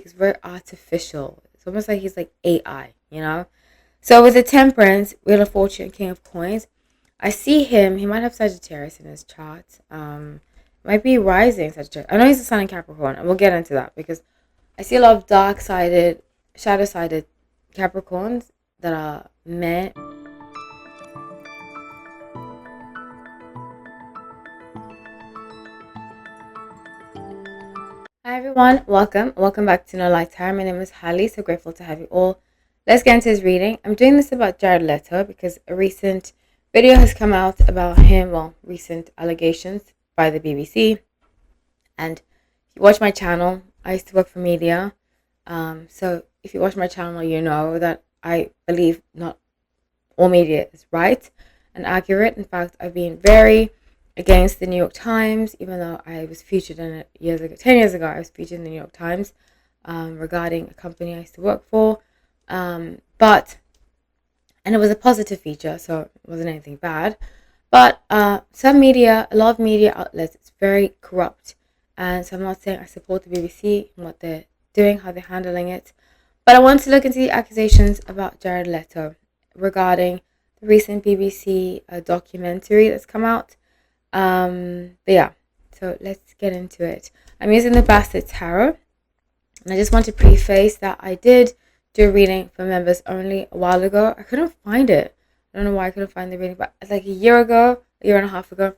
He's very artificial. It's almost like he's like AI, you know? So with the Temperance, Wheel of Fortune, King of Coins, I see him. He might have Sagittarius in his chart. Might be rising Sagittarius. I know he's a Sun in Capricorn, and we'll get into that because I see a lot of dark-sided, shadow-sided Capricorns that are men. Hi everyone, welcome back to No Light Time. My name is Hallie, so grateful to have you all. Let's get into his reading. I'm doing this about Jared Leto because a recent video has come out about him, well, recent allegations by the BBC. And if you watch my channel, I used to work for media. So if you watch my channel, you know that I believe not all media is right and accurate. In fact, I've been very against the New York Times, even though I was featured in it years ago. 10 years ago, I was featured in the New York Times regarding a company I used to work for. And it was a positive feature, so it wasn't anything bad. But some media, a lot of media outlets, it's very corrupt. And so I'm not saying I support the BBC and what they're doing, how they're handling it. But I want to look into the accusations about Jared Leto regarding the recent BBC documentary that's come out. But yeah, so let's get into it. I'm using the Bastard Tarot, and I just want to preface that I did do a reading for members only a while ago. I couldn't find it. I don't know why I couldn't find the reading, but like a year and a half ago,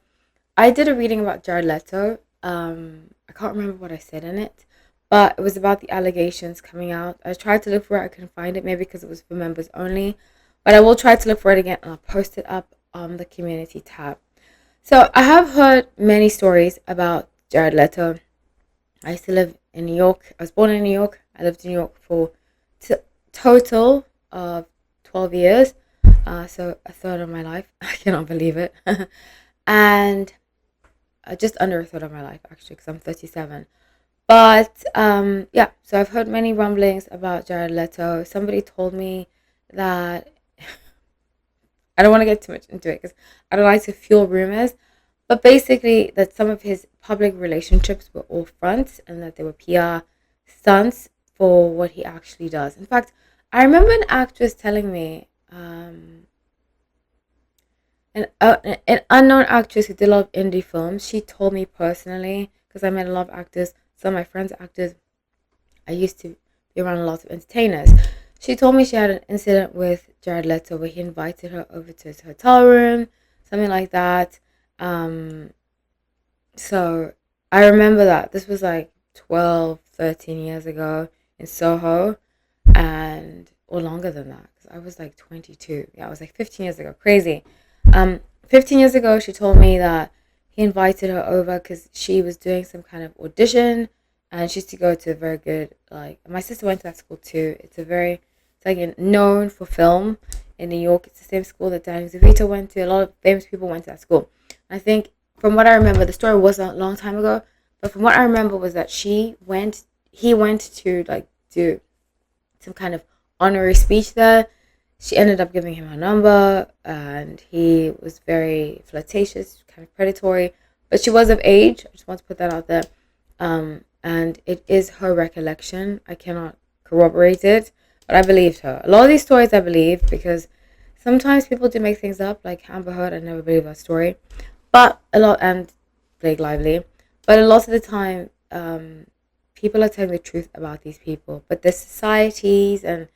I did a reading about Jared Leto. I can't remember what I said in it, but it was about the allegations coming out. I tried to look for it. I couldn't find it, maybe because it was for members only, but I will try to look for it again, and I'll post it up on the community tab. So I have heard many stories about Jared Leto. I used to live in New York. I was born in New York. I lived in New York for total of 12 years. So a third of my life. I cannot believe it. And just under a third of my life, actually, because I'm 37. But yeah, so I've heard many rumblings about Jared Leto. Somebody told me that I don't want to get too much into it because I don't like to fuel rumors, but basically that some of his public relationships were all fronts and that they were PR stunts for what he actually does. In fact, I remember an actress telling me, an unknown actress who did a lot of indie films, she told me personally, because I met a lot of actors, some of my friends are actors, I used to be around a lot of entertainers. She told me she had an incident with Jared Leto where he invited her over to his hotel room, something like that. So I remember that. This was like 12, 13 years ago in Soho, or longer than that, because I was like 22. Yeah, it was like 15 years ago. Crazy. 15 years ago, she told me that he invited her over because she was doing some kind of audition, and she used to go to a very good, like, my sister went to that school too. It's like known for film in New York. It's the same school that Danny DeVito went to. A lot of famous people went to that school. I think from what I remember, the story was a long time ago, but from what I remember was that he went to like do some kind of honorary speech there. She ended up giving him her number, and he was very flirtatious, kind of predatory, but she was of age. I just want to put that out there. And it is her recollection. I cannot corroborate it, but I believed her. A lot of these stories I believe because sometimes people do make things up, like Amber Heard. I never believed that story, and Blake Lively. But a lot of the time, people are telling the truth about these people. But the societies, and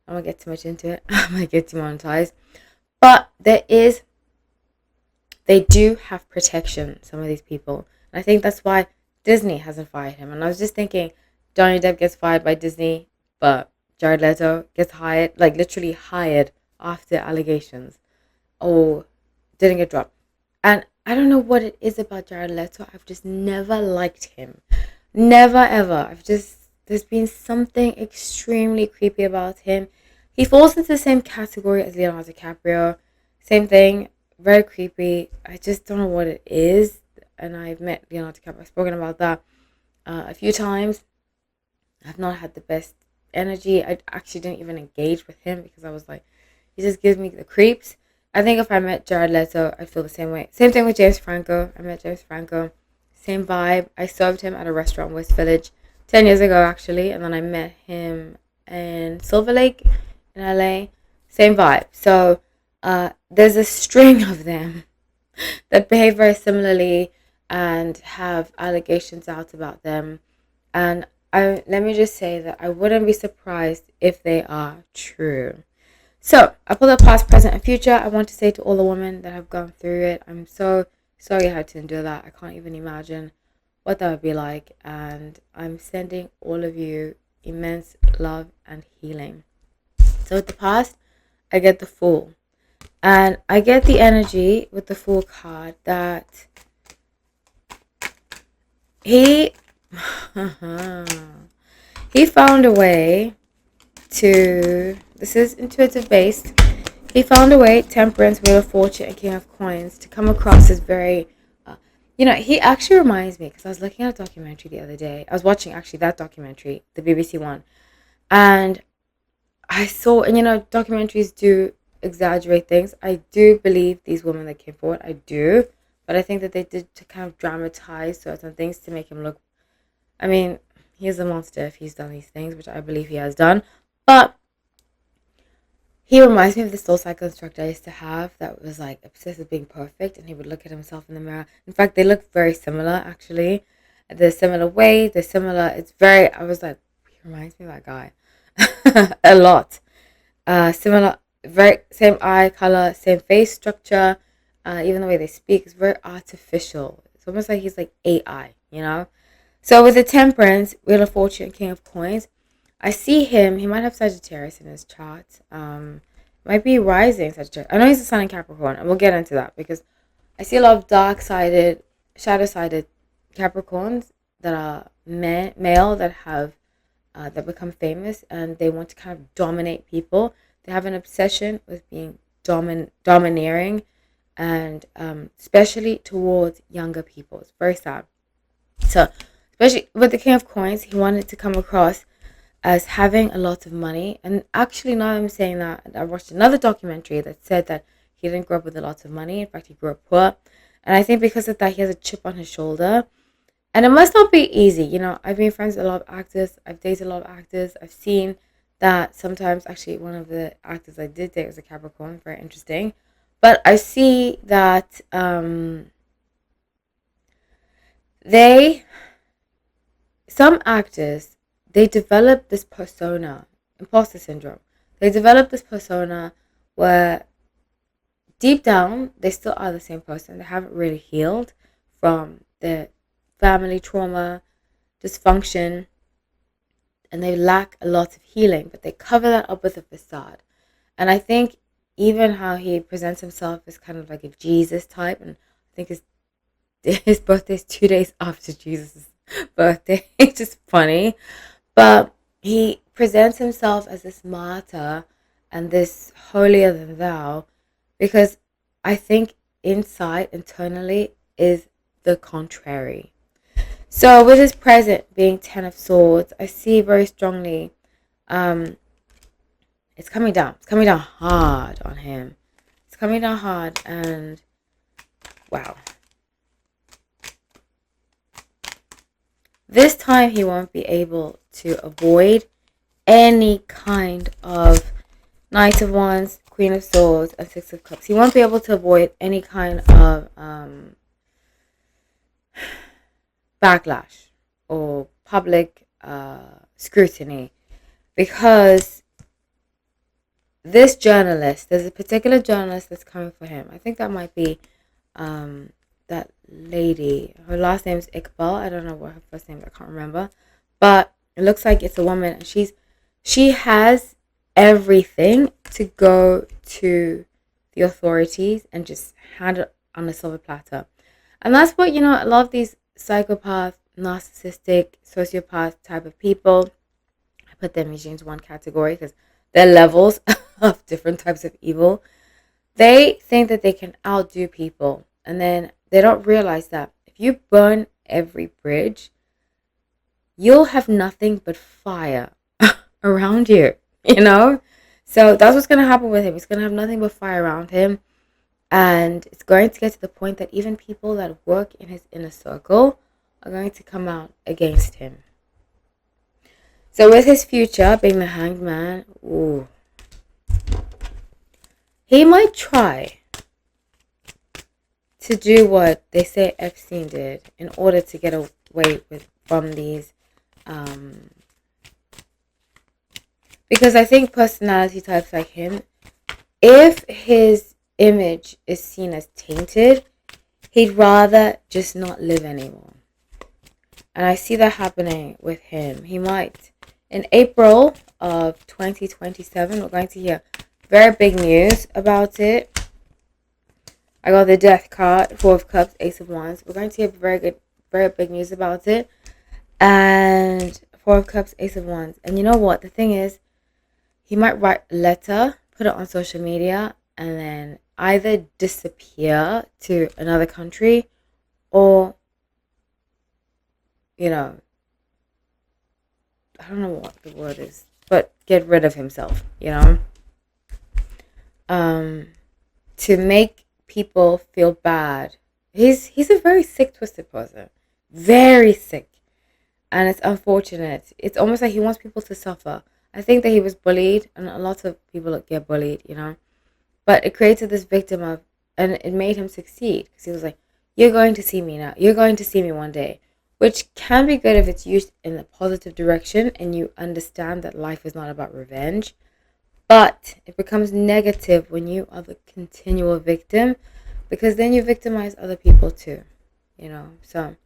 I won't get too much into it. I might get demonetized. But they do have protection, some of these people. And I think that's why Disney hasn't fired him. And I was just thinking, Johnny Depp gets fired by Disney, but Jared Leto gets hired, like literally hired after allegations, or didn't get dropped. And I don't know what it is about Jared Leto. I've just never liked him. Never ever. There's been something extremely creepy about him. He falls into the same category as Leonardo DiCaprio. Same thing, very creepy. I just don't know what it is. And I've met Leonardo DiCaprio. I've spoken about that a few times. I've not had the best energy. I actually didn't even engage with him because I was like, he just gives me the creeps. I think if I met Jared Leto, I'd feel the same way. Same thing with James Franco. I met James Franco. Same vibe. I served him at a restaurant in West Village 10 years ago actually, and then I met him in Silver Lake in LA. Same vibe. So there's a string of them that behave very similarly and have allegations out about them. And let me just say that I wouldn't be surprised if they are true. So I pulled up past, present, and future. I want to say to all the women that have gone through it, I'm so sorry I had to endure that. I can't even imagine what that would be like. And I'm sending all of you immense love and healing. So with the past, I get the Fool. And I get the energy with the Fool card that he he found a way to, this is intuitive based, he found a way, Temperance, Wheel of Fortune, and King of Coins, to come across as very, he actually reminds me, because I was looking at a documentary the other day. I was watching actually that documentary, the BBC one, and I saw, and documentaries do exaggerate things. I do believe these women that came forward, I do, but I think that they did to kind of dramatize certain things to make him look, I mean, he's a monster if he's done these things, which I believe he has done, but he reminds me of the soul cycle instructor I used to have that was like obsessed with being perfect, and he would look at himself in the mirror. In fact, they look very similar actually. They're similar weight, they're similar. It's very, I was like, he reminds me of that guy a lot. Similar, very same eye color, same face structure. Even the way they speak is very artificial. It's almost like he's like AI. So with the Temperance, Wheel of Fortune, King of Coins, I see him. He might have Sagittarius in his chart. Might be rising Sagittarius. I know he's a Sun in Capricorn, and we'll get into that because I see a lot of dark-sided, shadow-sided Capricorns that are male that have that become famous, and they want to kind of dominate people. They have an obsession with being domineering, and especially towards younger people. It's very sad. So, especially with the King of Coins, he wanted to come across as having a lot of money. And actually, now I'm saying that, I watched another documentary that said that he didn't grow up with a lot of money. In fact, he grew up poor. And I think because of that, he has a chip on his shoulder. And it must not be easy. I've been friends with a lot of actors. I've dated a lot of actors. I've seen that sometimes, actually, one of the actors I did date was a Capricorn. Very interesting. But I see that some actors, they develop this persona, imposter syndrome. They develop this persona where deep down, they still are the same person. They haven't really healed from their family trauma, dysfunction, and they lack a lot of healing, but they cover that up with a facade. And I think even how he presents himself is kind of like a Jesus type, and I think his birthday is 2 days after Jesus' birthday. It's just funny. But he presents himself as this martyr and this holier than thou because I think internally, is the contrary. So with his present being 10 of Swords, I see very strongly it's coming down. It's coming down hard on him. It's coming down hard, and wow. This time he won't be able to avoid any kind of Knight of Wands, Queen of Swords, and Six of Cups. He won't be able to avoid any kind of backlash or public scrutiny, because this journalist, there's a particular journalist that's coming for him. I think that might be that lady. Her last name is Iqbal. I don't know what her first name is. I can't remember. But it looks like it's a woman, and she has everything to go to the authorities and just hand it on a silver platter. And that's what, a lot of these psychopath, narcissistic, sociopath type of people, I put them usually into one category because they're levels of different types of evil. They think that they can outdo people, and then they don't realize that if you burn every bridge, you'll have nothing but fire around you, So that's what's going to happen with him. He's going to have nothing but fire around him. And it's going to get to the point that even people that work in his inner circle are going to come out against him. So with his future being the Hanged Man, ooh, he might try to do what they say Epstein did in order to get away from these, because I think personality types like him, if his image is seen as tainted, he'd rather just not live anymore. And I see that happening with him. He might. In April of 2027, we're going to hear very big news about it. I got the Death card, Four of Cups, Ace of Wands. We're going to hear very big news about it. And Four of Cups, Ace of Wands. And you know what? The thing is, he might write a letter, put it on social media, and then either disappear to another country or, I don't know what the word is, but get rid of himself, to make people feel bad. He's a very sick, twisted person. Very sick. And it's unfortunate. It's almost like he wants people to suffer. I think that he was bullied, and a lot of people get bullied, But it created this victim of, and it made him succeed. Because he was like, you're going to see me now. You're going to see me one day. Which can be good if it's used in a positive direction and you understand that life is not about revenge. But it becomes negative when you are the continual victim, because then you victimize other people too, So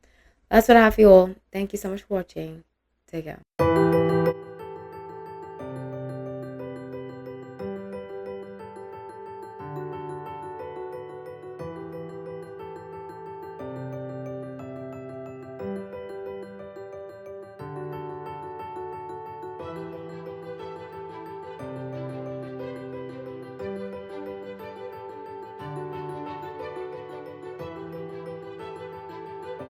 that's what I have for you all. Thank you so much for watching. Take care.